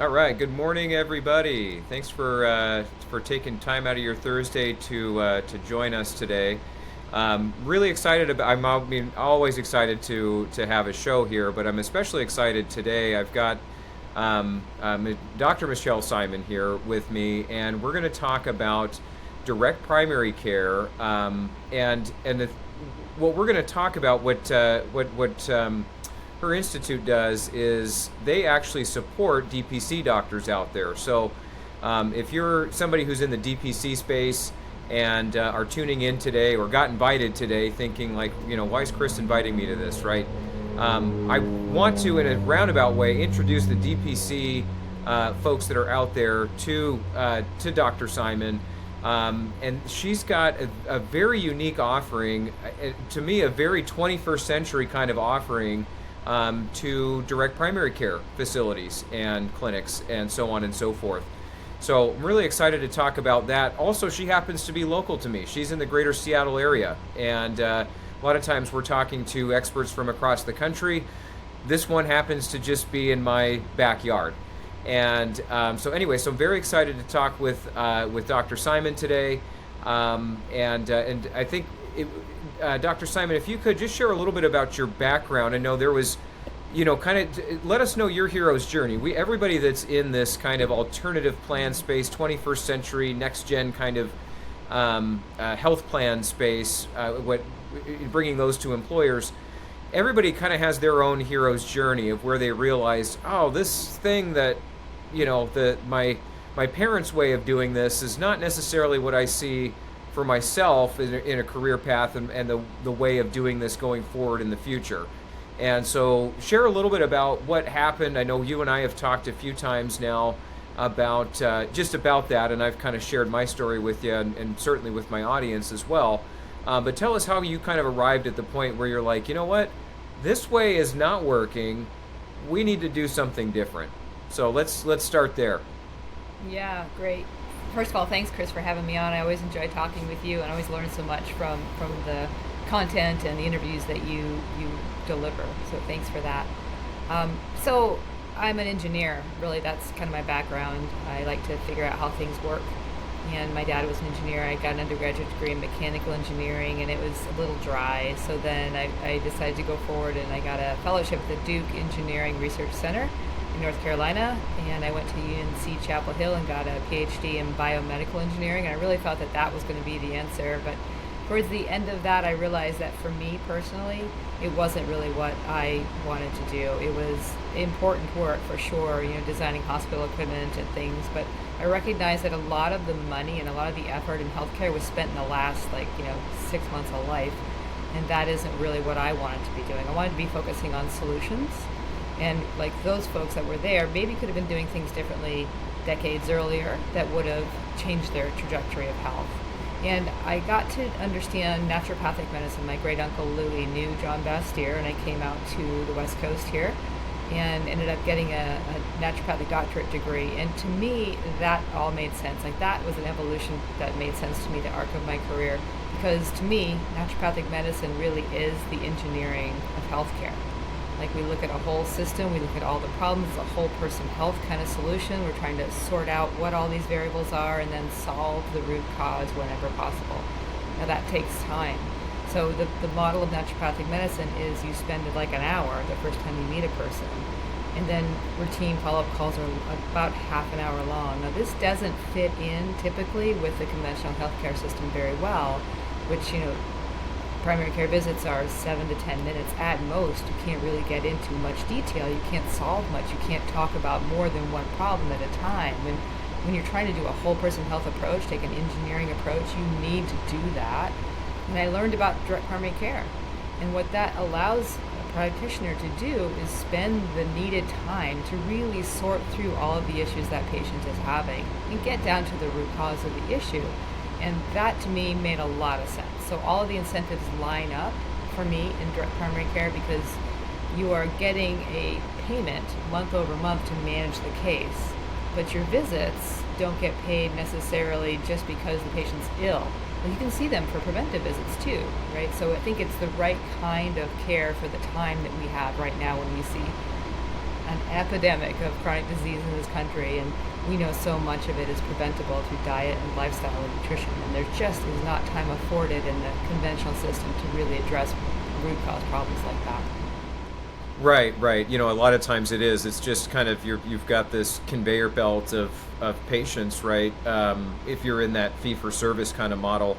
All right. Good morning, everybody. Thanks for taking time out of your Thursday to join us today. Really excited about. Always excited to have a show here, but I'm especially excited today. I've got Dr. Michelle Simon here with me, and we're going to talk about direct primary care. What we're going to talk about, what her institute does is they actually support DPC doctors out there. So if you're somebody who's in the DPC space and are tuning in today or got invited today thinking like, why is Chris inviting me to this, right? I want to, in a roundabout way, introduce the DPC folks that are out there to Dr. Simon. And she's got a very unique offering, to me, a very 21st century kind of offering to direct primary care facilities and clinics and so on and so forth. So I'm really excited to talk about that. Also, she happens to be local to me. She's in the greater Seattle area. And a lot of times we're talking to experts from across the country. This one happens to just be in my backyard. And so I'm very excited to talk with Dr. Simon today. And I think Dr. Simon, if you could just share a little bit about your background. I know there was, kind of let us know your hero's journey. Everybody that's in this kind of alternative plan space, 21st century, next gen kind of health plan space, bringing those to employers. Everybody kind of has their own hero's journey of where they realized, oh, this thing that, my parents' way of doing this is not necessarily what I see for myself in a career path and the way of doing this going forward in the future. And so share a little bit about what happened. I know you and I have talked a few times now about just about that, and I've kind of shared my story with you and certainly with my audience as well. But tell us how you kind of arrived at the point where you're like, you know what, this way is not working. We need to do something different. So let's start there. Yeah, great. First of all, thanks, Chris, for having me on. I always enjoy talking with you, and I always learn so much from the content and the interviews that you deliver. So thanks for that. So I'm an engineer. Really, that's kind of my background. I like to figure out how things work. And my dad was an engineer. I got an undergraduate degree in mechanical engineering, and it was a little dry. So then I decided to go forward, and I got a fellowship at the Duke Engineering Research Center in North Carolina, and I went to UNC Chapel Hill and got a PhD in biomedical engineering. And I really thought that that was going to be the answer, but towards the end of that, I realized that for me personally, it wasn't really what I wanted to do. It was important work for sure, designing hospital equipment and things, but I recognized that a lot of the money and a lot of the effort in healthcare was spent in the last 6 months of life, and that isn't really what I wanted to be doing. I wanted to be focusing on solutions, and like those folks that were there maybe could have been doing things differently decades earlier that would have changed their trajectory of health. And I got to understand naturopathic medicine. My great uncle Louis knew John Bastyr, and I came out to the West Coast here and ended up getting a naturopathic doctorate degree. And to me, that all made sense. Like, that was an evolution that made sense to me, the arc of my career, because to me, naturopathic medicine really is the engineering of healthcare. Like, we look at a whole system, we look at all the problems, it's a whole person health kind of solution. We're trying to sort out what all these variables are and then solve the root cause whenever possible. Now that takes time. So the model of naturopathic medicine is you spend like an hour the first time you meet a person, and then routine follow-up calls are about half an hour long. Now this doesn't fit in typically with the conventional healthcare system very well, which primary care visits are 7 to 10 minutes at most. You can't really get into much detail. You can't solve much. You can't talk about more than one problem at a time. And when you're trying to do a whole person health approach, take an engineering approach, you need to do that. And I learned about direct primary care. And what that allows a practitioner to do is spend the needed time to really sort through all of the issues that patient is having and get down to the root cause of the issue. And that to me made a lot of sense. So all of the incentives line up for me in direct primary care because you are getting a payment month over month to manage the case, but your visits don't get paid necessarily just because the patient's ill. Well, you can see them for preventive visits too, right? So I think it's the right kind of care for the time that we have right now when we see an epidemic of chronic disease in this country, and we know so much of it is preventable through diet and lifestyle and nutrition, and there just is not time afforded in the conventional system to really address root cause problems like that. Right. A lot of times it is. It's just kind of you've got this conveyor belt of patients, right? If you're in that fee for service kind of model,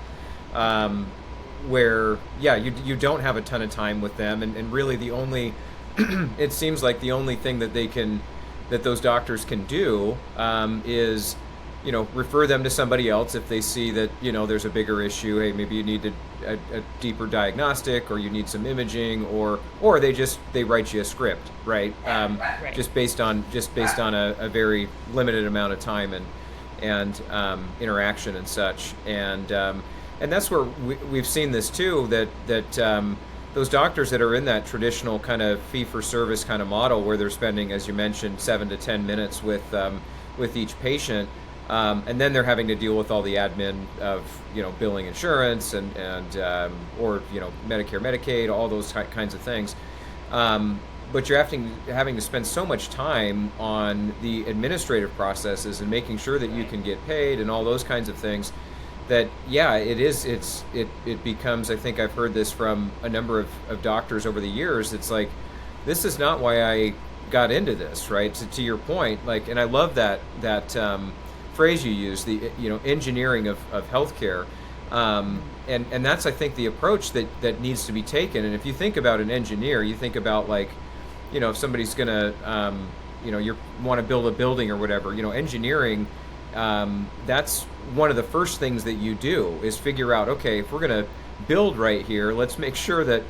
where you don't have a ton of time with them, and really the only it seems like the only thing that those doctors can do is refer them to somebody else if they see that there's a bigger issue. Hey, maybe you need a deeper diagnostic, or you need some imaging, or they write you a script, right? Right. Just based on a very limited amount of time and interaction and such, and that's where we've seen this too, that those doctors that are in that traditional kind of fee for service kind of model, where they're spending, as you mentioned, 7 to 10 minutes with each patient. And then they're having to deal with all the admin of billing insurance and or Medicare, Medicaid, all those kinds of things. But you're having to spend so much time on the administrative processes and making sure that you can get paid and all those kinds of things. That it becomes. I think I've heard this from a number of doctors over the years. It's like, this is not why I got into this, right? To your point, like, and I love that phrase you use, the engineering of healthcare, and that's, I think, the approach that needs to be taken. And if you think about an engineer, you think about, like, if somebody's gonna you want to build a building or whatever, engineering, that's one of the first things that you do, is figure out, okay, if we're gonna build right here, let's make sure that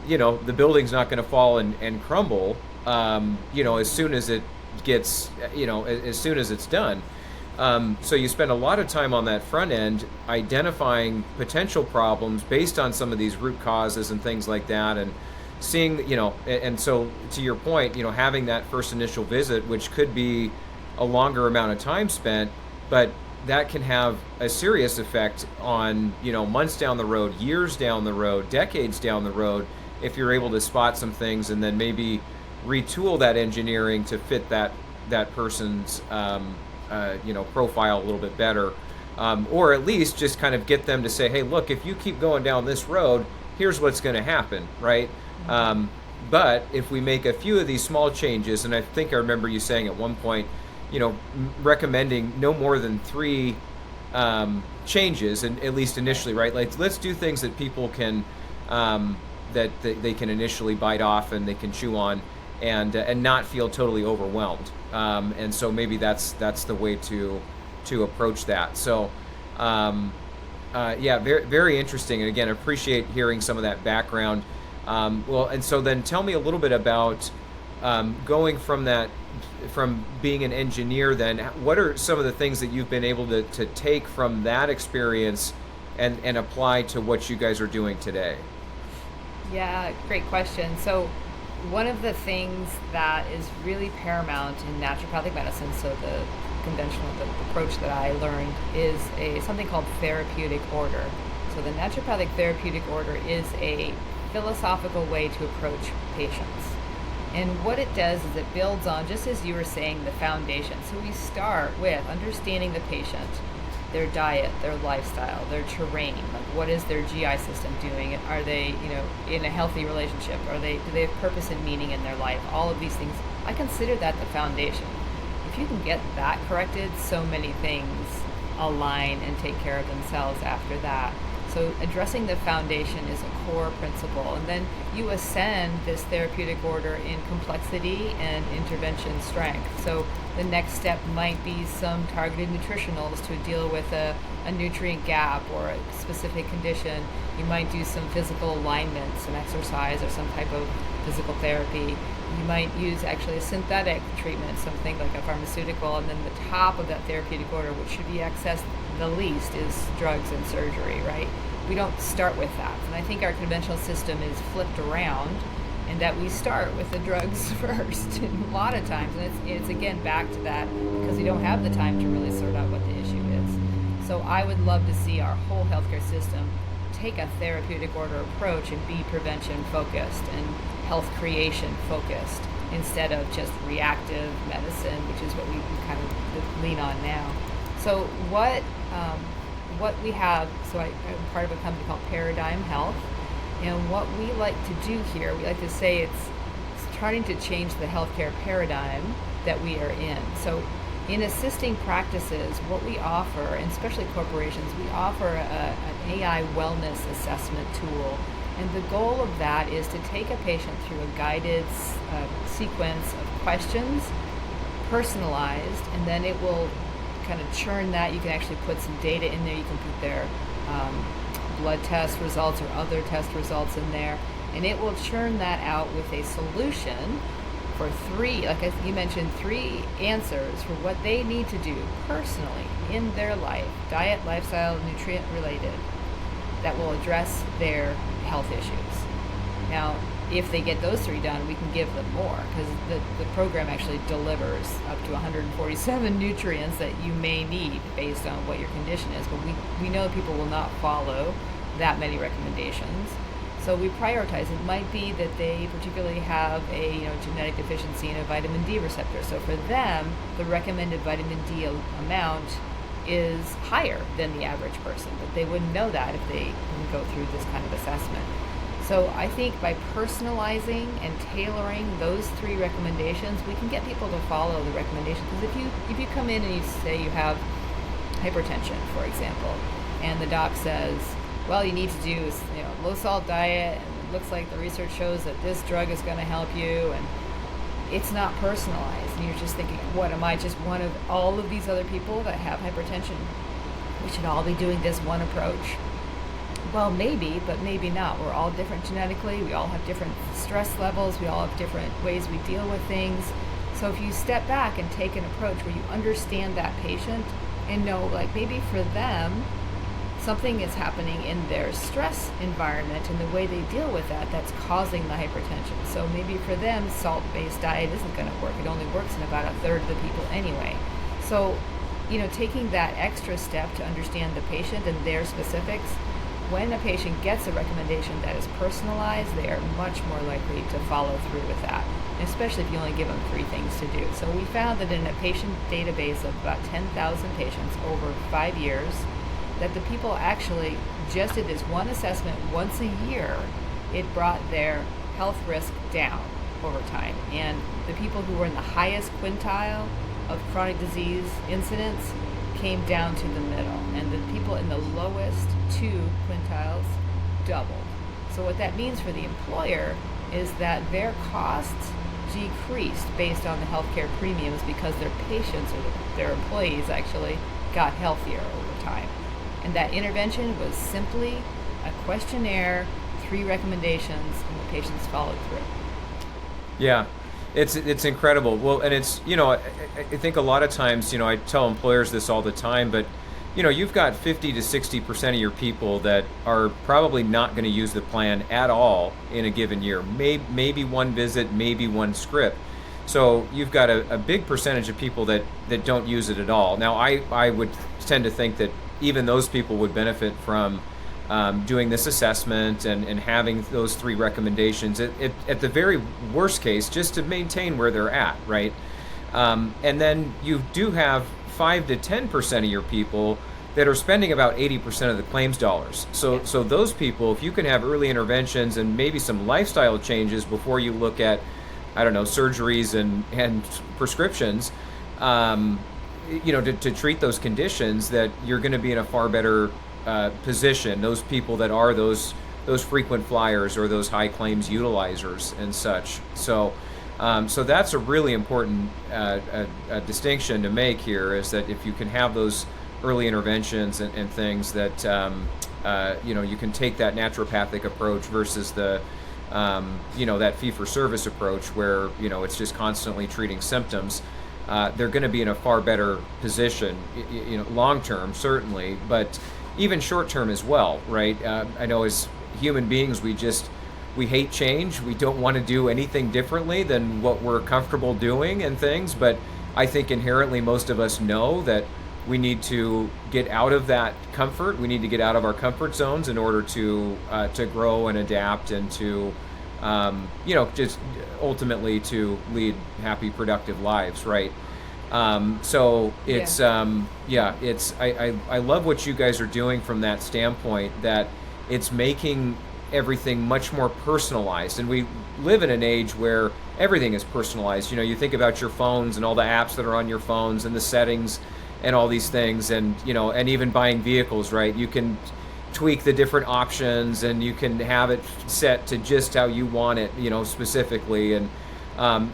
the building's not going to fall and crumble as soon as it gets as soon as it's done. So you spend a lot of time on that front end identifying potential problems based on some of these root causes and things like that, and seeing, and so to your point, having that first initial visit, which could be a longer amount of time spent, but that can have a serious effect on, months down the road, years down the road, decades down the road, if you're able to spot some things and then maybe retool that engineering to fit that person's profile a little bit better, or at least just kind of get them to say, hey, look, if you keep going down this road, here's what's going to happen, right? But if we make a few of these small changes, and I think I remember you saying at one point, recommending no more than 3 changes, and at least initially, right? Like, let's do things that people can that they can initially bite off and they can chew on, and not feel totally overwhelmed. And so maybe that's the way to approach that. So very, very interesting. And again, I appreciate hearing some of that background. Well, and so then tell me a little bit about going from being an engineer. Then what are some of the things that you've been able to take from that experience and apply to what you guys are doing today? Yeah, great question. So one of the things that is really paramount in naturopathic medicine, so the approach that I learned, is something called therapeutic order. So the naturopathic therapeutic order is a philosophical way to approach patients. And what it does is it builds on, just as you were saying, the foundation. So we start with understanding the patient, their diet, their lifestyle, their terrain, like what is their GI system doing? Are they, in a healthy relationship? Do they have purpose and meaning in their life? All of these things, I consider that the foundation. If you can get that corrected, so many things align and take care of themselves after that. So addressing the foundation is a core principle, and then you ascend this therapeutic order in complexity and intervention strength. So the next step might be some targeted nutritionals to deal with a nutrient gap or a specific condition. You might do some physical alignment, some exercise or some type of physical therapy. You might use actually a synthetic treatment, something like a pharmaceutical, and then the top of that therapeutic order, which should be accessed the least, is drugs and surgery, right? We don't start with that. And I think our conventional system is flipped around, and that we start with the drugs first a lot of times. And it's again back to that, because we don't have the time to really sort out what the issue is. So I would love to see our whole healthcare system take a therapeutic order approach and be prevention focused and health creation focused. instead of just reactive medicine, which is what we kind of lean on now. So what we have, I'm part of a company called Paradigm Health, and what we like to do here, we like to say it's starting to change the healthcare paradigm that we are in. So in assisting practices, what we offer, and especially corporations, we offer an AI wellness assessment tool. And the goal of that is to take a patient through a guided sequence of questions, personalized, and then it will kind of churn that. You can actually put some data in there. You can put their blood test results or other test results in there, and it will churn that out with a solution for three, like you mentioned, three answers for what they need to do personally in their life, diet, lifestyle, nutrient related, that will address their health issues. Now, if they get those three done, we can give them more, because the program actually delivers up to 147 nutrients that you may need based on what your condition is. But we know people will not follow that many recommendations. So we prioritize. It might be that they particularly have a genetic deficiency in a vitamin D receptor. So for them, the recommended vitamin D amount is higher than the average person, but they wouldn't know that if they didn't go through this kind of assessment. So I think by personalizing and tailoring those three recommendations, we can get people to follow the recommendation. Because if you come in and you say you have hypertension, for example, and the doc says, well, you need to do low salt diet, and it looks like the research shows that this drug is going to help you, and it's not personalized, and you're just thinking, what, am I just one of all of these other people that have hypertension? We should all be doing this one approach. Well, maybe, but maybe not. We're all different genetically. We all have different stress levels. We all have different ways we deal with things. So if you step back and take an approach where you understand that patient and know, like, maybe for them, something is happening in their stress environment and the way they deal with that that's causing the hypertension. So maybe for them, salt-based diet isn't going to work. It only works in about a third of the people anyway. So, taking that extra step to understand the patient and their specifics, when a patient gets a recommendation that is personalized, they are much more likely to follow through with that, especially if you only give them three things to do. So we found that in a patient database of about 10,000 patients over 5 years, that the people actually just did this one assessment once a year. It brought their health risk down over time. And the people who were in the highest quintile of chronic disease incidence came down to the middle, and the people in the lowest two quintiles doubled. So what that means for the employer is that their costs decreased based on the healthcare premiums because their patients or their employees actually got healthier over time. And that intervention was simply a questionnaire, 3 recommendations, and the patients followed through. Yeah, it's incredible. Well, and it's, I think a lot of times, I tell employers this all the time, but you've got 50 to 60% of your people that are probably not going to use the plan at all in a given year. Maybe one visit, maybe one script. So you've got a big percentage of people that don't use it at all. Now, I would tend to think that even those people would benefit from doing this assessment and having those 3 recommendations at the very worst case, just to maintain where they're at, right? And then you do have 5 to 10% of your people that are spending about 80% of the claims dollars. So those people, if you can have early interventions and maybe some lifestyle changes before you look at, surgeries and prescriptions, to treat those conditions, that you're going to be in a far better position. Those people that are those frequent flyers or those high claims utilizers and such. So that's a really important distinction to make here, is that if you can have those early interventions and things that you can take that naturopathic approach versus the that fee-for-service approach where it's just constantly treating symptoms. They're going to be in a far better position, long term certainly, but even short term as well, right? I know as human beings, we hate change. We don't want to do anything differently than what we're comfortable doing and things, but I think inherently most of us know that we need to get out of that comfort. We need to get out of our comfort zones in order to grow and adapt and to just ultimately to lead happy, productive lives, right? So it's it's I love what you guys are doing from that standpoint, that it's making everything much more personalized. And we live in an age where everything is personalized. You think about your phones and all the apps that are on your phones and the settings and all these things, and and even buying vehicles, right? You can tweak the different options and you can have it set to just how you want it, specifically. And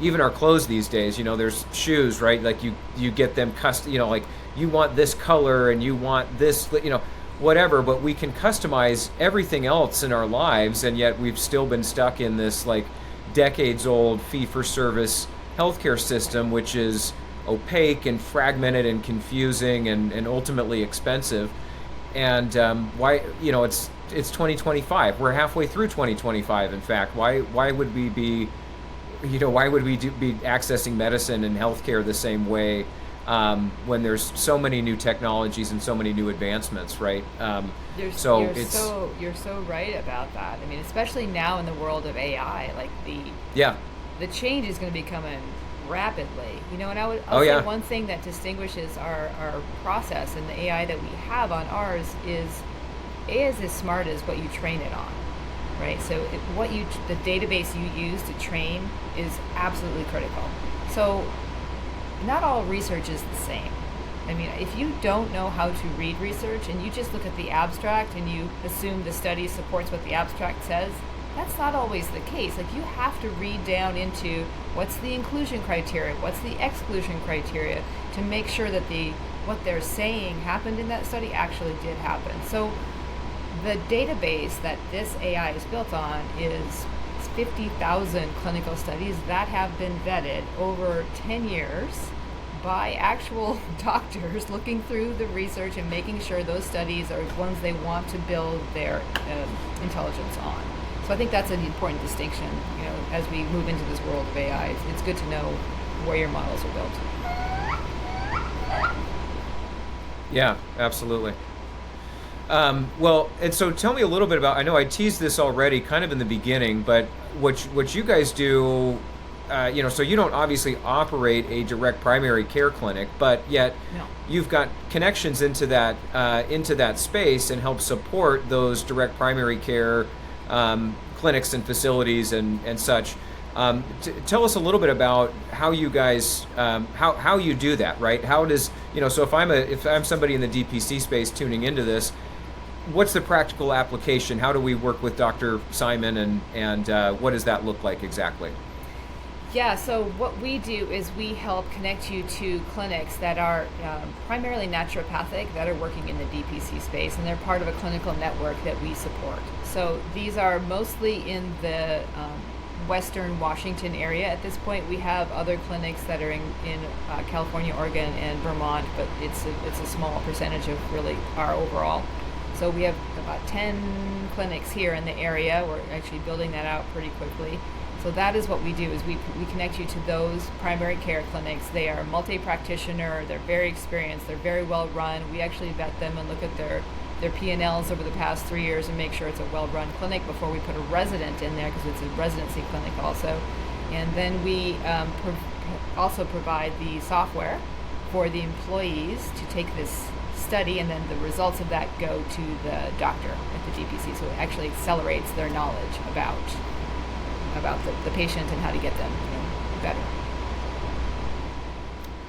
even our clothes these days, there's shoes, right? Like you get them custom, like you want this color and you want this, whatever, but we can customize everything else in our lives, and yet we've still been stuck in this like decades old fee-for-service healthcare system, which is opaque and fragmented and confusing and ultimately expensive. And why, it's 2025. We're halfway through 2025. In fact, why would we be, be accessing medicine and healthcare the same way when there's so many new technologies and so many new advancements, right? You're so right about that. I mean, especially now in the world of AI, like the change is going to be coming rapidly, and I'll say one thing that distinguishes our process and the AI that we have on ours is AI is as smart as what you train it on, right? So the database you use to train is absolutely critical. So not all research is the same. I mean, if you don't know how to read research and you just look at the abstract and you assume the study supports what the abstract says, that's not always the case. Like, you have to read down into what's the inclusion criteria, what's the exclusion criteria, to make sure that what they're saying happened in that study actually did happen. So the database that this AI is built on is 50,000 clinical studies that have been vetted over 10 years by actual doctors, looking through the research and making sure those studies are ones they want to build their intelligence on. So I think that's an important distinction, as we move into this world of AI. It's good to know where your models are built. Yeah, absolutely. Well, and so tell me a little bit about, I know I teased this already kind of in the beginning, but what you guys do, so you don't obviously operate a direct primary care clinic, but yet you've got connections into that space and help support those direct primary care clinics and facilities and such. Tell us a little bit about how you guys, how you do that, right? How does, so if I'm somebody in the DPC space tuning into this, what's the practical application? How do we work with Dr. Simon, and what does that look like exactly? Yeah, so what we do is we help connect you to clinics that are primarily naturopathic, that are working in the DPC space, and they're part of a clinical network that we support. So these are mostly in the Western Washington area at this point. We have other clinics that are in California, Oregon, and Vermont, but it's a small percentage of really our overall. So we have about 10 clinics here in the area. We're actually building that out pretty quickly. So that is what we do, is we connect you to those primary care clinics. They are multi-practitioner, they're very experienced, they're very well run. We actually vet them and look at their P&Ls over the past 3 years and make sure it's a well-run clinic before we put a resident in there, because it's a residency clinic also. And then we also provide the software for the employees to take this study, and then the results of that go to the doctor at the DPC. So it actually accelerates their knowledge about the patient and how to get them better.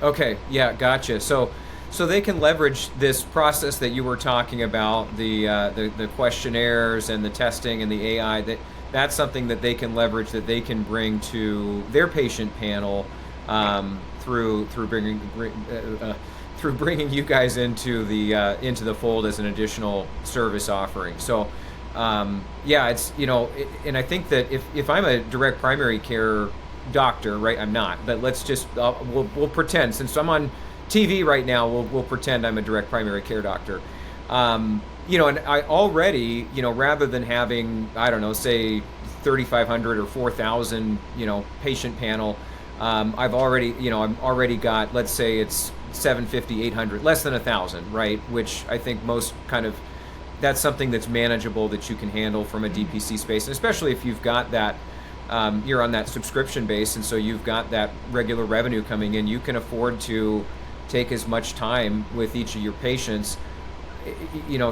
Okay, yeah, gotcha. So they can leverage this process that you were talking about, the questionnaires and the testing and the AI. That's something that they can leverage, that they can bring to their patient panel through bringing you guys into the fold as an additional service offering. So. It's, and I think that if I'm a direct primary care doctor, right, I'm not, but let's just, we'll pretend, since I'm on TV right now, we'll pretend I'm a direct primary care doctor. And I already, rather than having, I don't know, say 3,500 or 4,000, patient panel, I've already got, let's say it's 750, 800, less than 1,000, right? Which I think most that's something that's manageable, that you can handle from a DPC space, and especially if you've got that you're on that subscription base, and so you've got that regular revenue coming in. You can afford to take as much time with each of your patients.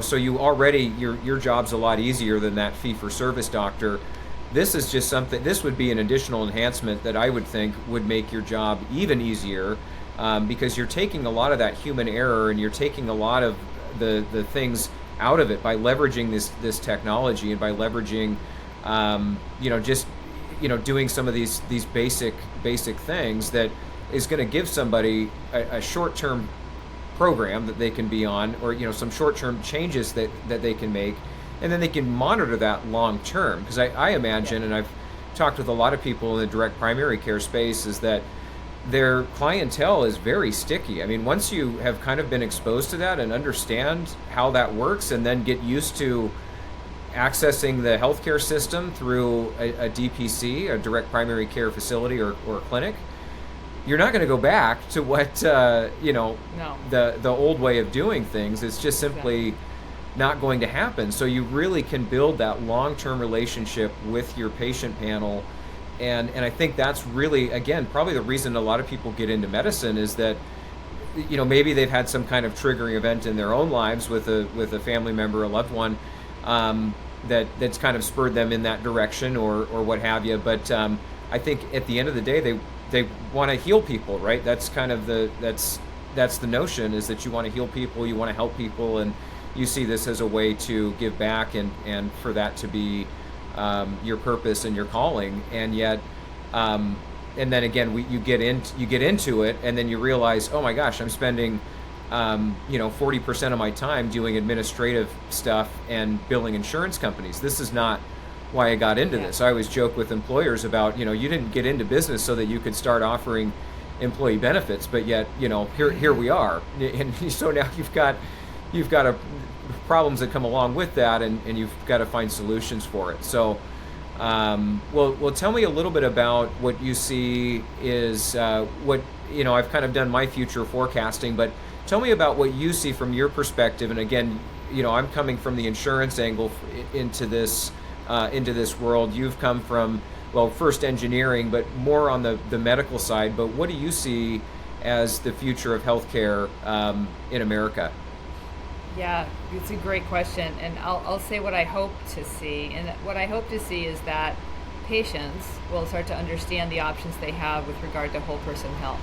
So you already, your job's a lot easier than that fee-for-service doctor. This is just something, this would be an additional enhancement that I would think would make your job even easier, because you're taking a lot of that human error, and you're taking a lot of the things out of it by leveraging this technology, and by leveraging doing some of these basic things that is going to give somebody a short-term program that they can be on, or some short-term changes that they can make, and then they can monitor that long term. Because I imagine, and I've talked with a lot of people in the direct primary care space, is that their clientele is very sticky. I mean, once you have kind of been exposed to that and understand how that works, and then get used to accessing the healthcare system through a DPC, a direct primary care facility or clinic, you're not going to go back to what No. the old way of doing things. It's just simply not going to happen. So you really can build that long-term relationship with your patient panel, and I think that's really, again, probably the reason a lot of people get into medicine, is that maybe they've had some kind of triggering event in their own lives with a family member, a loved one, that's kind of spurred them in that direction, or what have you. But I think at the end of the day, they want to heal people, right? That's kind of that's the notion, is that you want to heal people, you want to help people, and you see this as a way to give back, and for that to be your purpose and your calling. And yet, and then again, you get into it, and then you realize, oh my gosh, I'm spending 40% of my time doing administrative stuff and billing insurance companies. This is not why I got into this. I always joke with employers about, you didn't get into business so that you could start offering employee benefits, but yet, here we are. And so now you've got problems that come along with that, and you've got to find solutions for it. So, well, tell me a little bit about what you see is what, I've kind of done my future forecasting, but tell me about what you see from your perspective. And again, I'm coming from the insurance angle into this world. You've come from, well, first engineering, but more on the medical side. But what do you see as the future of healthcare in America? Yeah, it's a great question, and I'll say what I hope to see. And what I hope to see is that patients will start to understand the options they have with regard to whole person health.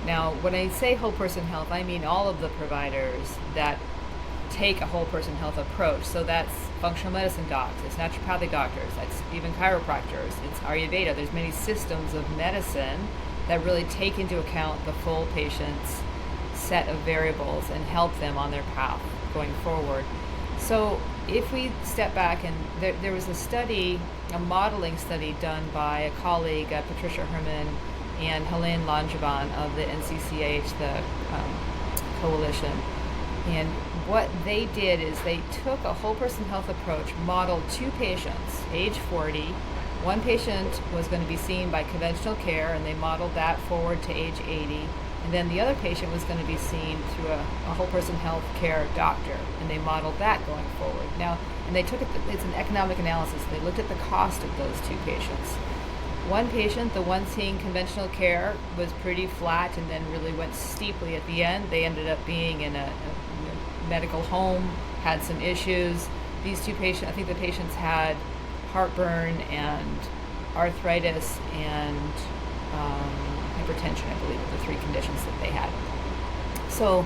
Now, when I say whole person health, I mean all of the providers that take a whole person health approach. So that's functional medicine docs, it's naturopathic doctors, that's even chiropractors, it's Ayurveda. There's many systems of medicine that really take into account the full patient's set of variables and help them on their path going forward. So if we step back, and there was a study, a modeling study done by a colleague, Patricia Herman and Helene Langevin of the NCCH, the coalition. And what they did is they took a whole person health approach, modeled two patients, age 40. One patient was going to be seen by conventional care, and they modeled that forward to age 80. And then the other patient was going to be seen through a whole person health care doctor, and they modeled that going forward. Now, and they took it, it's an economic analysis. They looked at the cost of those two patients. One patient, the one seeing conventional care, was pretty flat and then really went steeply at the end. They ended up being in a medical home, had some issues. These two patients, I think the patients had heartburn and arthritis and hypertension, I believe, are the three conditions that they had. So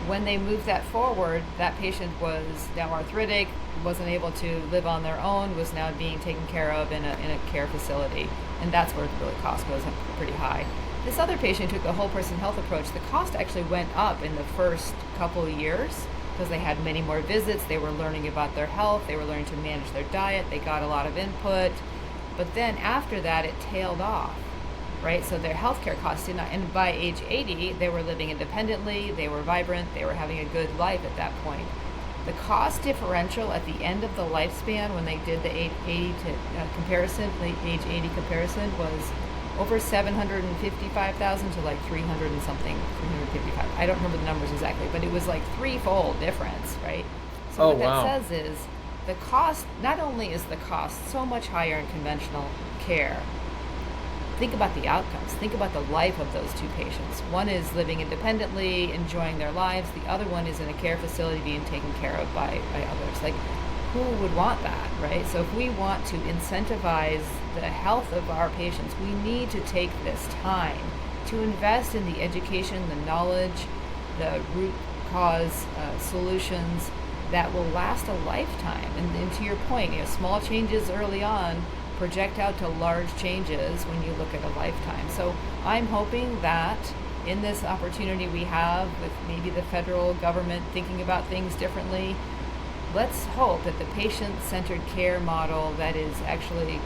when they moved that forward, that patient was now arthritic, wasn't able to live on their own, was now being taken care of in a care facility. And that's where the cost goes up pretty high. This other patient took the whole person health approach. The cost actually went up in the first couple of years because they had many more visits. They were learning about their health. They were learning to manage their diet. They got a lot of input. But then after that, it tailed off, right? So their healthcare costs did not, and by age 80, they were living independently. They were vibrant. They were having a good life at that point. The cost differential at the end of the lifespan, when they did the age 80 comparison, the age 80 comparison, was over $755,000 to like 300 and something, 355. I don't remember the numbers exactly, but it was like threefold difference, right? So what that says is the cost, not only is the cost so much higher in conventional care, think about the outcomes. Think about the life of those two patients. One is living independently, enjoying their lives. The other one is in a care facility being taken care of by others. Like, who would want that, right? So if we want to incentivize the health of our patients, we need to take this time to invest in the education, the knowledge, the root cause solutions that will last a lifetime. And to your point, small changes early on project out to large changes when you look at a lifetime. So I'm hoping that in this opportunity we have with maybe the federal government thinking about things differently, let's hope that the patient-centered care model that is actually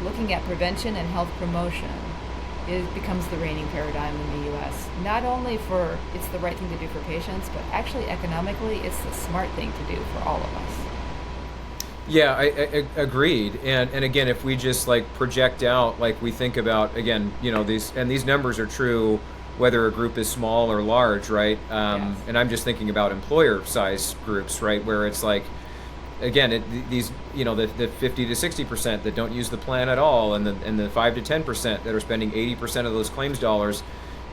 looking at prevention and health promotion becomes the reigning paradigm in the U.S. Not only for it's the right thing to do for patients, but actually economically it's the smart thing to do for all of us. Yeah, I agreed. And again, if we just like project out, like we think about, again, these numbers are true whether a group is small or large, right? Yes. And I'm just thinking about employer size groups, right? Where it's like, again, these, the 50 to 60% that don't use the plan at all, and the 5 to 10% that are spending 80% of those claims dollars.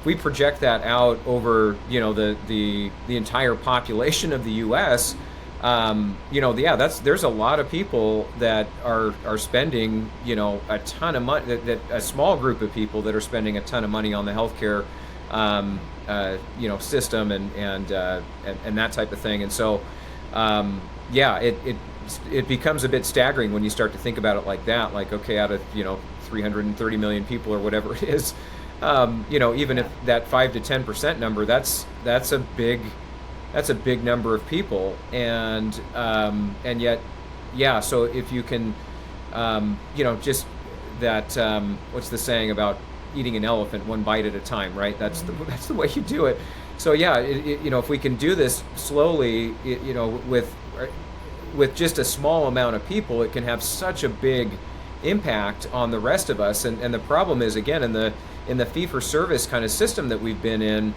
If we project that out over, the entire population of the U.S., there's a lot of people that are spending, a ton of money. That a small group of people that are spending a ton of money on the healthcare, system and that type of thing. And so, it becomes a bit staggering when you start to think about it like that. Like, okay, out of 330 million people or whatever it is, even if that 5 to 10% number, that's a big number of people, and yet, so if you can, just that, what's the saying about eating an elephant one bite at a time, right? That's the way you do it. So if we can do this slowly, with just a small amount of people, it can have such a big impact on the rest of us. And the problem is, again, in the fee-for-service kind of system that we've been in,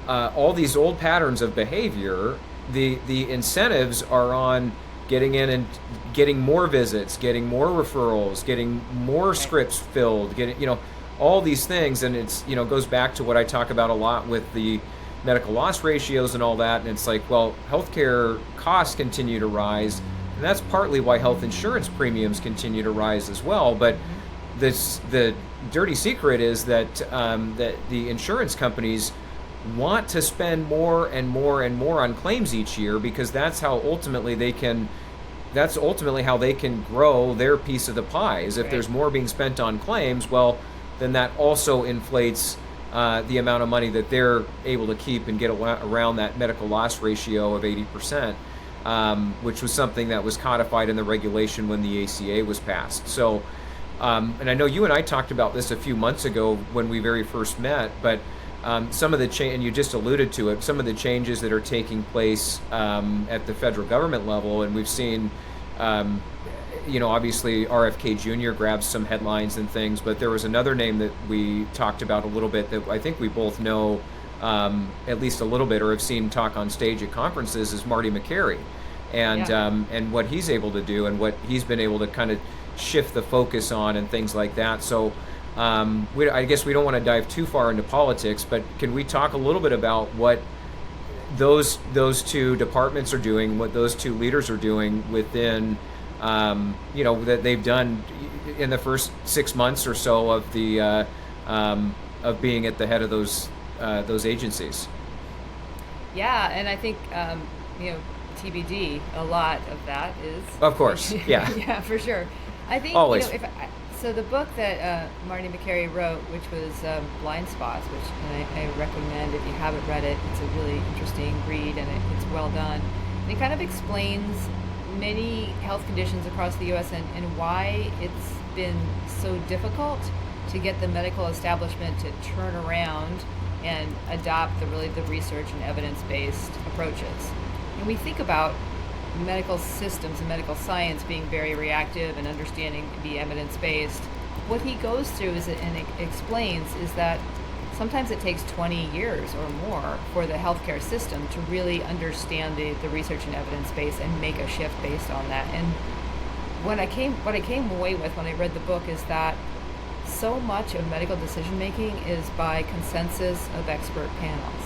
all these old patterns of behavior, the incentives are on getting in and getting more visits, getting more referrals, getting more scripts filled, getting, all these things. And it's, goes back to what I talk about a lot with the medical loss ratios and all that. And it's like, well, healthcare costs continue to rise, and that's partly why health insurance premiums continue to rise as well. But the dirty secret is that that the insurance companies want to spend more and more and more on claims each year, because that's how ultimately how they can grow their piece of the pie. Is if there's more being spent on claims, well, then that also inflates the amount of money that they're able to keep and get around that medical loss ratio of 80%, which was something that was codified in the regulation when the ACA was passed. So, and I know you and I talked about this a few months ago when we very first met, but some of the and you just alluded to it, some of the changes that are taking place at the federal government level, and we've seen, obviously RFK Jr. grabs some headlines and things, but there was another name that we talked about a little bit that I think we both know at least a little bit, or have seen talk on stage at conferences, is Marty Makary, and what he's able to do and what he's been able to kind of shift the focus on and things like that. So I guess we don't want to dive too far into politics, but can we talk a little bit about what those two departments are doing, what those two leaders are doing within, that they've done in the first 6 months or so of the of being at the head of those agencies? Yeah, and I think TBD. A lot of that is, of course, yeah, yeah, for sure. I think always. So the book that Marty Makary wrote, which was Blind Spots, which I recommend if you haven't read it. It's a really interesting read, and it's well done. And it kind of explains many health conditions across the U.S. and why it's been so difficult to get the medical establishment to turn around and adopt the research and evidence-based approaches. And we think about medical systems and medical science being very reactive and understanding the evidence-based. What he goes through and explains is that sometimes it takes 20 years or more for the healthcare system to really understand the research and evidence base and make a shift based on that. And what I came away with when I read the book is that so much of medical decision making is by consensus of expert panels.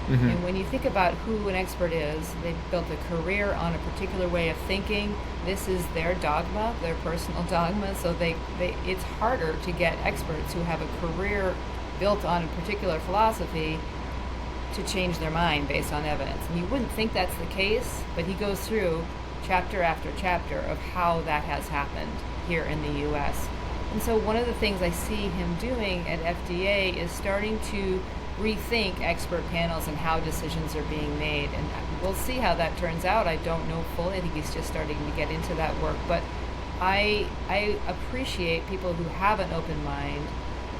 Mm-hmm. And when you think about who an expert is, they've built a career on a particular way of thinking. This is their dogma, their personal dogma. So it's harder to get experts who have a career built on a particular philosophy to change their mind based on evidence. And you wouldn't think that's the case, but he goes through chapter after chapter of how that has happened here in the U.S. And so one of the things I see him doing at FDA is starting to rethink expert panels and how decisions are being made. And we'll see how that turns out. I don't know fully. I think he's just starting to get into that work. But I appreciate people who have an open mind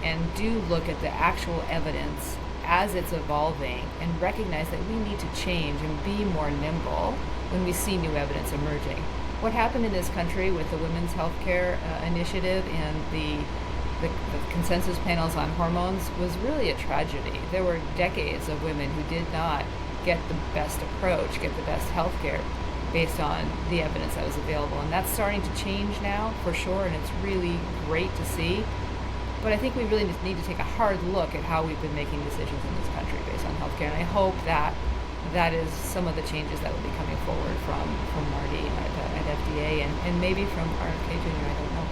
and do look at the actual evidence as it's evolving and recognize that we need to change and be more nimble when we see new evidence emerging. What happened in this country with the Women's Healthcare Initiative and the consensus panels on hormones was really a tragedy. There were decades of women who did not get the best approach, get the best health care based on the evidence that was available. And that's starting to change now, for sure, and it's really great to see. But I think we really need to take a hard look at how we've been making decisions in this country based on healthcare. And I hope that that is some of the changes that will be coming forward from Marty at FDA and maybe from RFK Jr., I don't know.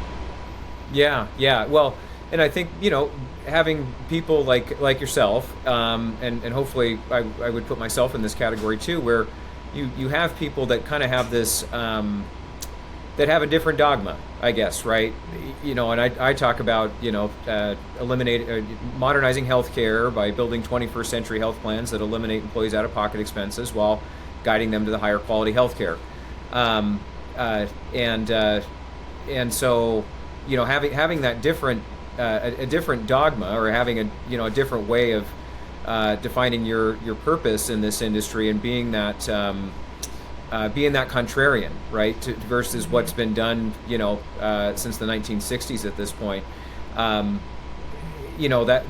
Yeah. Well, and I think, having people like yourself, and hopefully I would put myself in this category too, where you have people that kind of have this, that have a different dogma, I guess, right? And I talk about, modernizing healthcare by building 21st century health plans that eliminate employees' out-of-pocket expenses while guiding them to the higher quality healthcare. And so, having that different, a different dogma, or having a different way of defining your purpose in this industry, and being that contrarian, right, versus what's been done, since the 1960s at this point.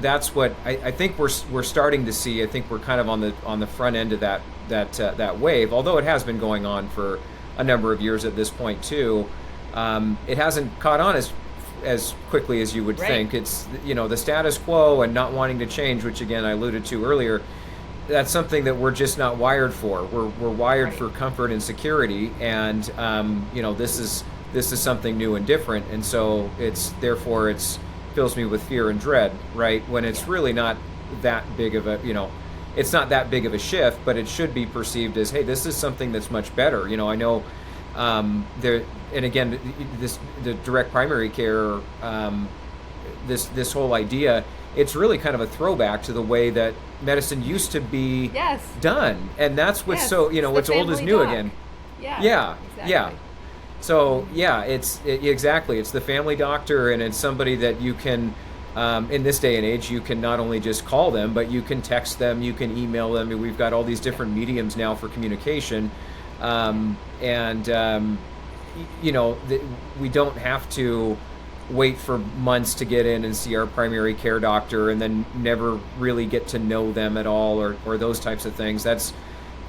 That's what I think we're starting to see. I think we're kind of on the front end of that wave, although it has been going on for a number of years at this point too. It hasn't caught on as quickly as you would think. It's the status quo and not wanting to change, which again I alluded to earlier. That's something that we're just not wired for. We're wired for comfort and security, and this is something new and different, and so it's fills me with fear and dread, right? When it's really not that big of it's not that big of a shift, but it should be perceived as, hey, this is something that's much better. I know and again, the direct primary care, this whole idea, it's really kind of a throwback to the way that medicine used to be done, and that's what's what's old is new again. Yeah, exactly. Yeah. So exactly, it's the family doctor, and it's somebody that you can, in this day and age, you can not only just call them, but you can text them, you can email them. We've got all these different mediums now for communication, we don't have to wait for months to get in and see our primary care doctor and then never really get to know them at all, or those types of things. That's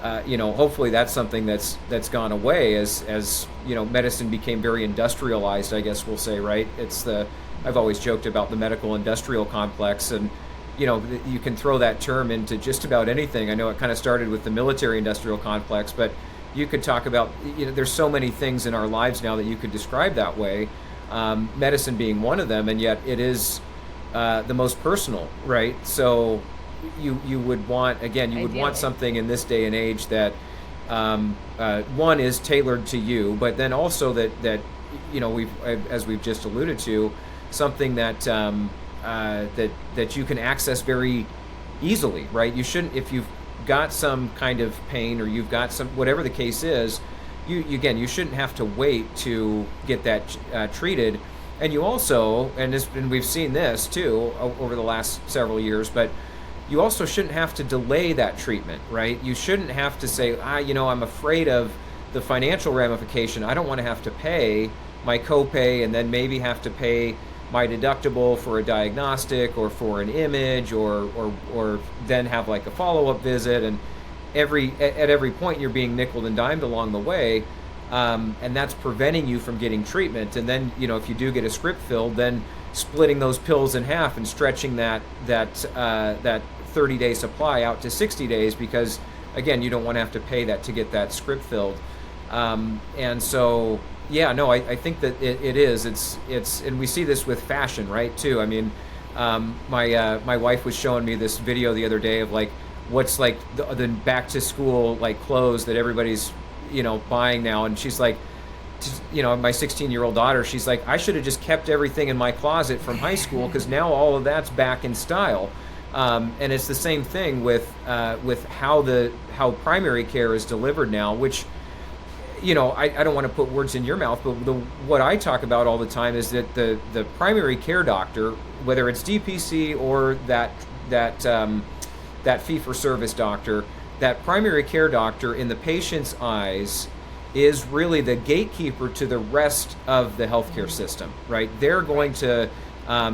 hopefully that's something that's gone away as medicine became very industrialized, I guess we'll say, right? I've always joked about the medical industrial complex, and you can throw that term into just about anything. I know it kind of started with the military industrial complex, but you could talk about, there's so many things in our lives now that you could describe that way, medicine being one of them, and yet it is the most personal, right? So you would want, again, you would want something in this day and age that one is tailored to you, but then also that as we've just alluded to, something that that you can access very easily, right? You shouldn't, if you've got some kind of pain, or you've got some, whatever the case is, you shouldn't have to wait to get that treated. And you also, and we've seen this too over the last several years, but you also shouldn't have to delay that treatment, right? You shouldn't have to say, I'm afraid of the financial ramification. I don't want to have to pay my copay and then maybe have to pay my deductible for a diagnostic or for an image, or then have like a follow-up visit, and at every point you're being nickeled and dimed along the way. and that's preventing you from getting treatment. And then, if you do get a script filled, then splitting those pills in half and stretching that 30-day supply out to 60 days, because again, you don't want to have to pay that to get that script filled. And so, yeah, no, I think that it is. It's, and we see this with fashion, right? Too. I mean, my wife was showing me this video the other day of like what's like the back to school like clothes that everybody's buying now, and she's like, my 16-year-old daughter, she's like, I should have just kept everything in my closet from high school, because now all of that's back in style. And it's the same thing with how primary care is delivered now, which, I don't want to put words in your mouth, but what I talk about all the time is that the primary care doctor, whether it's DPC or that fee-for-service doctor, that primary care doctor in the patient's eyes is really the gatekeeper to the rest of the healthcare system, right? They're going to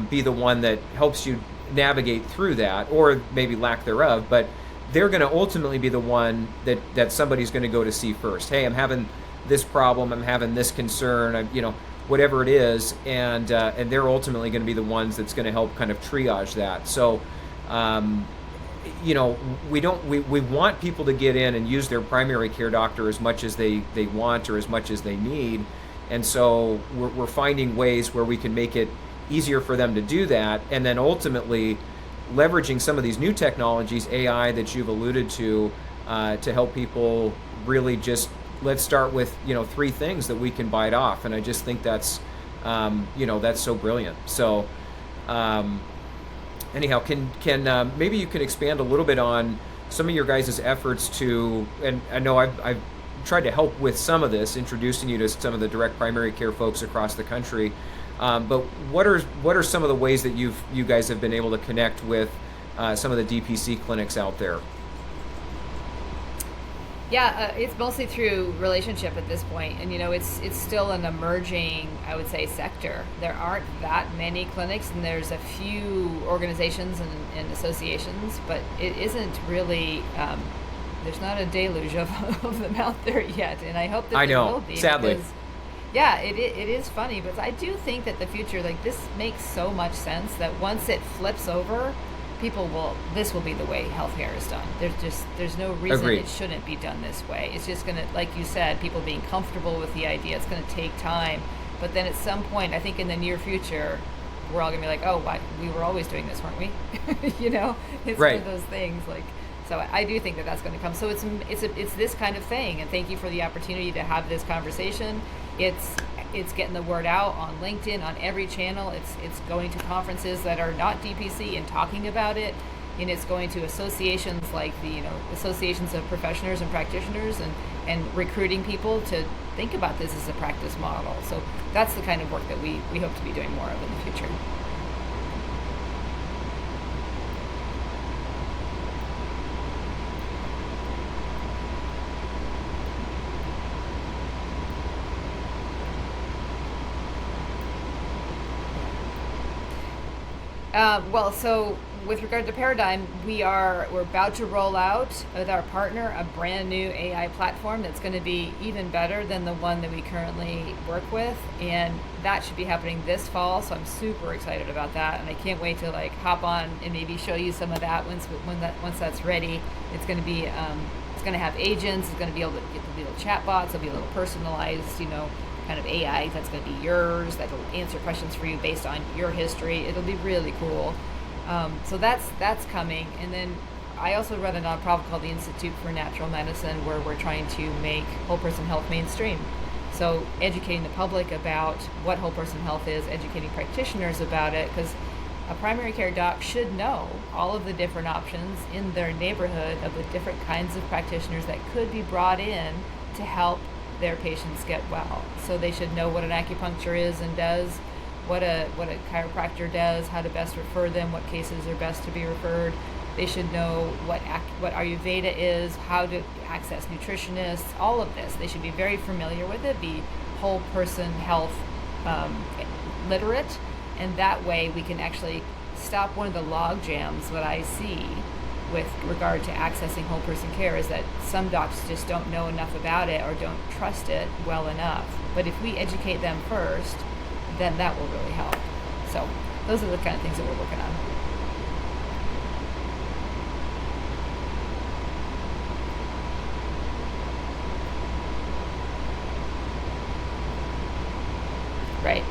be the one that helps you navigate through that, or maybe lack thereof, but they're going to ultimately be the one that somebody's going to go to see first. Hey, I'm having this problem, I'm having this concern, whatever it is, and they're ultimately going to be the ones that's going to help kind of triage that. So, we want people to get in and use their primary care doctor as much as they want or as much as they need, and so we're finding ways where we can make it easier for them to do that, and then ultimately leveraging some of these new technologies, AI that you've alluded to help people really just, let's start with 3 things that we can bite off. And I just think that's that's so brilliant. So anyhow, can maybe you can expand a little bit on some of your guys' efforts to, and I know I've tried to help with some of this, introducing you to some of the direct primary care folks across the country. But what are some of the ways that you guys have been able to connect with some of the DPC clinics out there? Yeah, it's mostly through relationship at this point, and it's still an emerging, I would say, sector. There aren't that many clinics, and there's a few organizations and associations, but it isn't really. There's not a deluge of them out there yet, and I hope that there will be. Sadly. Because, yeah, it is funny, but I do think that the future, like, this makes so much sense that once it flips over, this will be the way healthcare is done. There's no reason Agreed. It shouldn't be done this way. It's just going to, like you said, people being comfortable with the idea. It's going to take time. But then at some point, I think in the near future, we're all going to be like, oh, why? We were always doing this, weren't we? It's right. one of those things. Like, so I do think that that's going to come. So it's this kind of thing. And thank you for the opportunity to have this conversation. It's getting the word out on LinkedIn, on every channel. It's going to conferences that are not DPC and talking about it, and it's going to associations like the associations of professionals and practitioners, and recruiting people to think about this as a practice model. So that's the kind of work that we hope to be doing more of in the future. So with regard to Paradigm, we're about to roll out with our partner a brand new AI platform that's going to be even better than the one that we currently work with, and that should be happening this fall. So I'm super excited about that, and I can't wait to hop on and maybe show you some of that once that's ready. It's going to be it's going to have agents. It's going to be able to get the little chatbots. It'll be a little personalized, kind of AI that's going to be yours, that will answer questions for you based on your history. It'll be really cool. So that's coming. And then I also run a nonprofit called the Institute for Natural Medicine, where we're trying to make whole person health mainstream. So educating the public about what whole person health is, educating practitioners about it, because a primary care doc should know all of the different options in their neighborhood of the different kinds of practitioners that could be brought in to help their patients get well. So they should know what an acupuncture is and does, what a chiropractor does, how to best refer them, what cases are best to be referred. They should know what Ayurveda is, how to access nutritionists, all of this. They should be very familiar with it, be whole person health literate, and that way we can actually stop one of the log jams that I see with regard to accessing whole person care is that some docs just don't know enough about it or don't trust it well enough. But if we educate them first, then that will really help. So those are the kind of things that we're working on. Right.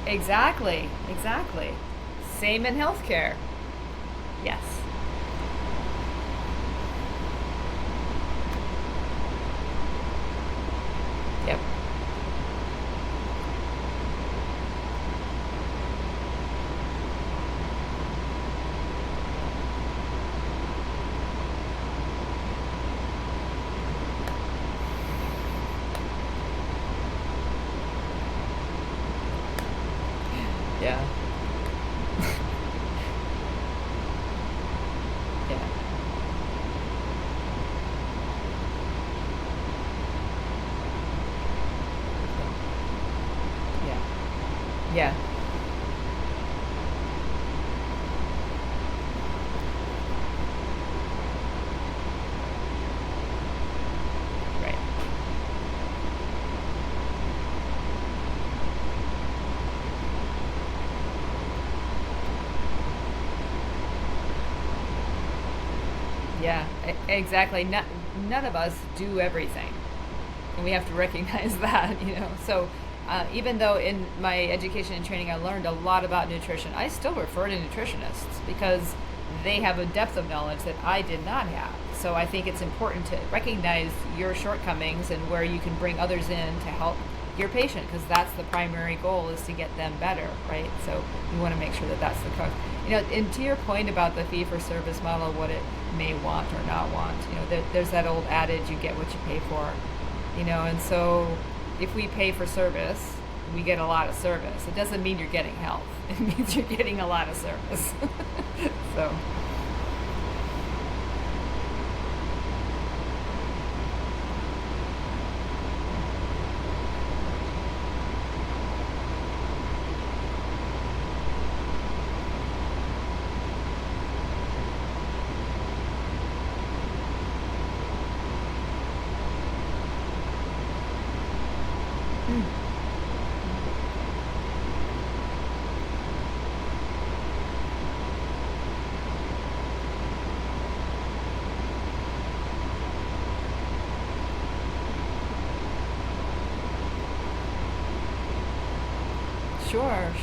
Exactly. Same in healthcare. Yes. Yep. Yeah. Yeah. Yeah. Yeah. Right. Yeah, exactly. None of us do everything, and we have to recognize that, So, even though in my education and training I learned a lot about nutrition, I still refer to nutritionists because they have a depth of knowledge that I did not have. So I think it's important to recognize your shortcomings and where you can bring others in to help your patient, because that's the primary goal, is to get them better, right? So you want to make sure that that's the cause. And to your point about the fee-for-service model, what it may want or not want, there's that old adage, you get what you pay for, and so if we pay for service, we get a lot of service. It doesn't mean you're getting health. It means you're getting a lot of service. So.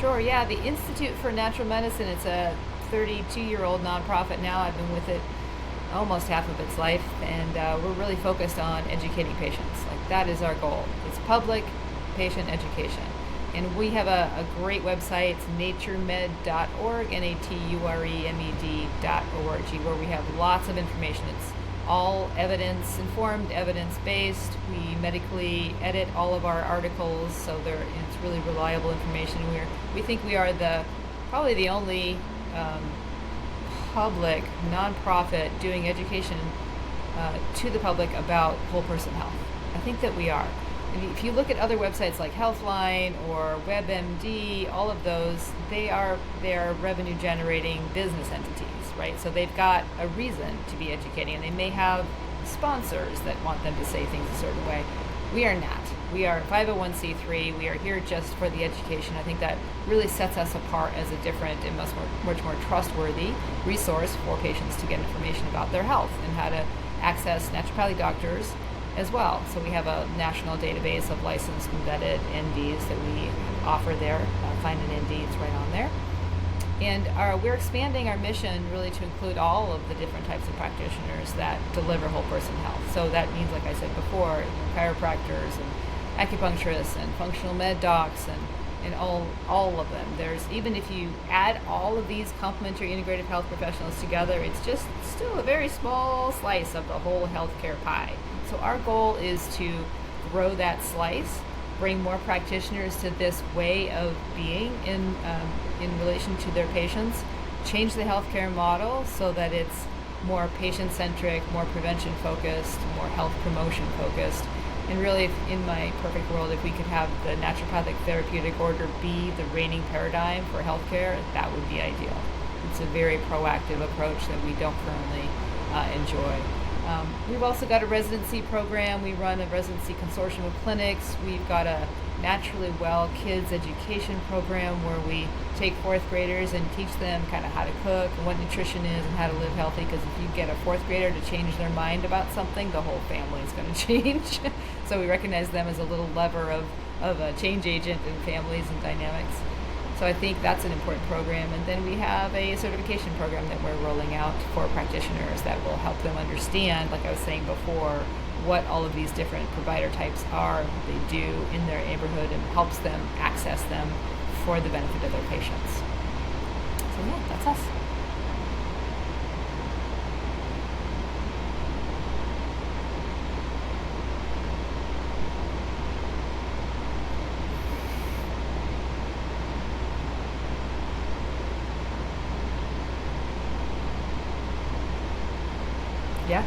Sure. Yeah, the Institute for Natural Medicine, it's a 32-year-old nonprofit now. I've been with it almost half of its life, and we're really focused on educating patients. Like, that is our goal. It's public patient education. And we have a great website. It's naturemed.org, naturemed.org, where we have lots of information. It's all evidence-informed, evidence-based. We medically edit all of our articles, so it's really reliable information. We think we are probably the only public nonprofit doing education to the public about whole person health. I think that we are. If you look at other websites like Healthline or WebMD, all of those, they are revenue generating business entities, right? So they've got a reason to be educating, and they may have sponsors that want them to say things a certain way. We are not. We are 501c3. We are here just for the education. I think that really sets us apart as a different and much more trustworthy resource for patients to get information about their health and how to access naturopathic doctors as well. So we have a national database of licensed and vetted NDs that we offer there. Find an ND, it's right on there. And we're expanding our mission really to include all of the different types of practitioners that deliver whole person health. So that means, like I said before, chiropractors and acupuncturists and functional med docs and all of them. Even if you add all of these complementary integrative health professionals together, it's just still a very small slice of the whole healthcare pie. So our goal is to grow that slice, bring more practitioners to this way of being in relation to their patients, change the healthcare model so that it's more patient-centric, more prevention-focused, more health promotion-focused. And really, in my perfect world, if we could have the naturopathic therapeutic order be the reigning paradigm for healthcare, that would be ideal. It's a very proactive approach that we don't currently enjoy. We've also got a residency program. We run a residency consortium of clinics. We've got a Naturally Well kids education program where we take fourth graders and teach them kind of how to cook and what nutrition is and how to live healthy, because if you get a fourth grader to change their mind about something, the whole family is going to change. So we recognize them as a little lever of a change agent in families and dynamics. So I think that's an important program. And then we have a certification program that we're rolling out for practitioners that will help them understand, like I was saying before, what all of these different provider types are, what they do in their neighborhood, and helps them access them for the benefit of their patients. So yeah, that's us. Yeah.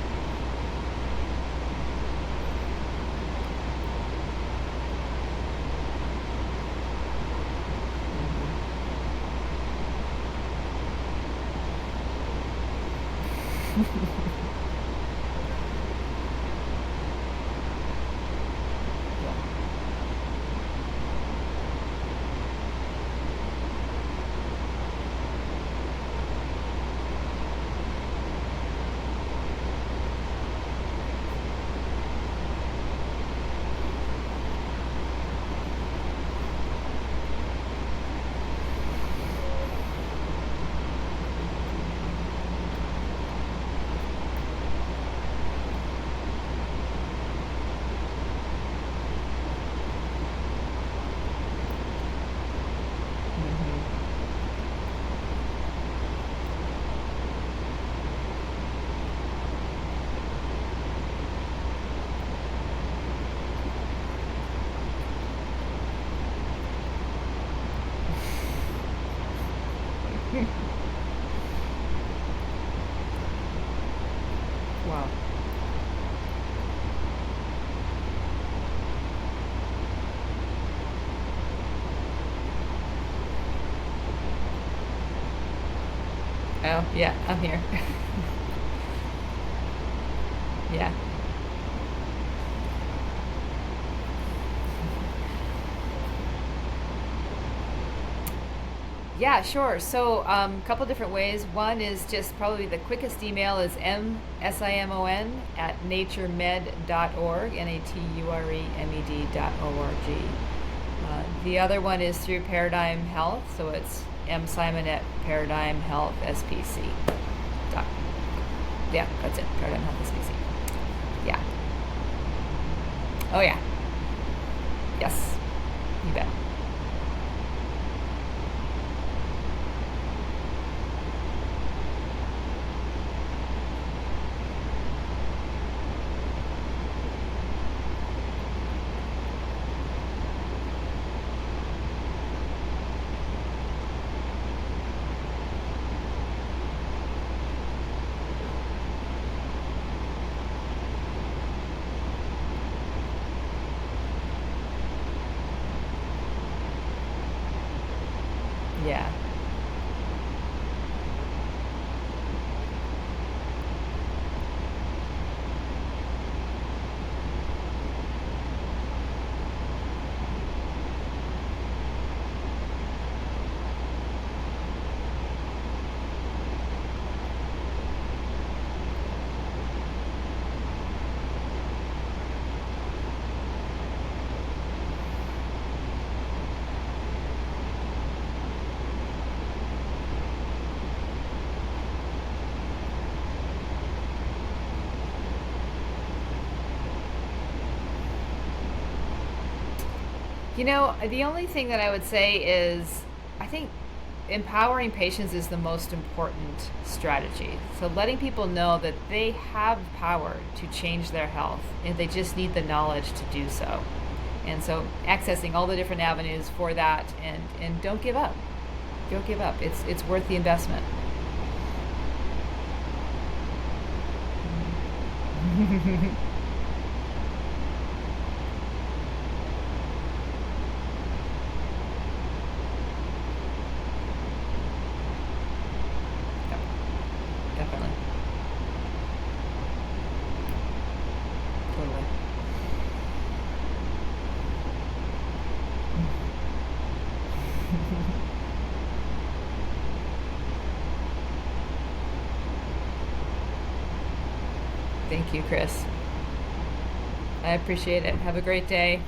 Wow. Oh, yeah, I'm here. Yeah. Yeah, sure. So a couple different ways. One is just probably the quickest email is msimon@naturemed.org, naturemed.org. The other one is through Paradigm Health, so it's msimon@paradigmhealthspc. Yeah, that's it, Paradigm Health SPC. Yeah. Oh yeah. Yes, you bet. Yeah. You know, the only thing that I would say is I think empowering patients is the most important strategy. So letting people know that they have power to change their health and they just need the knowledge to do so. And so accessing all the different avenues for that, and don't give up. Don't give up. It's worth the investment. Yep, definitely. Totally. Thank you, Chris. I appreciate it. Have a great day.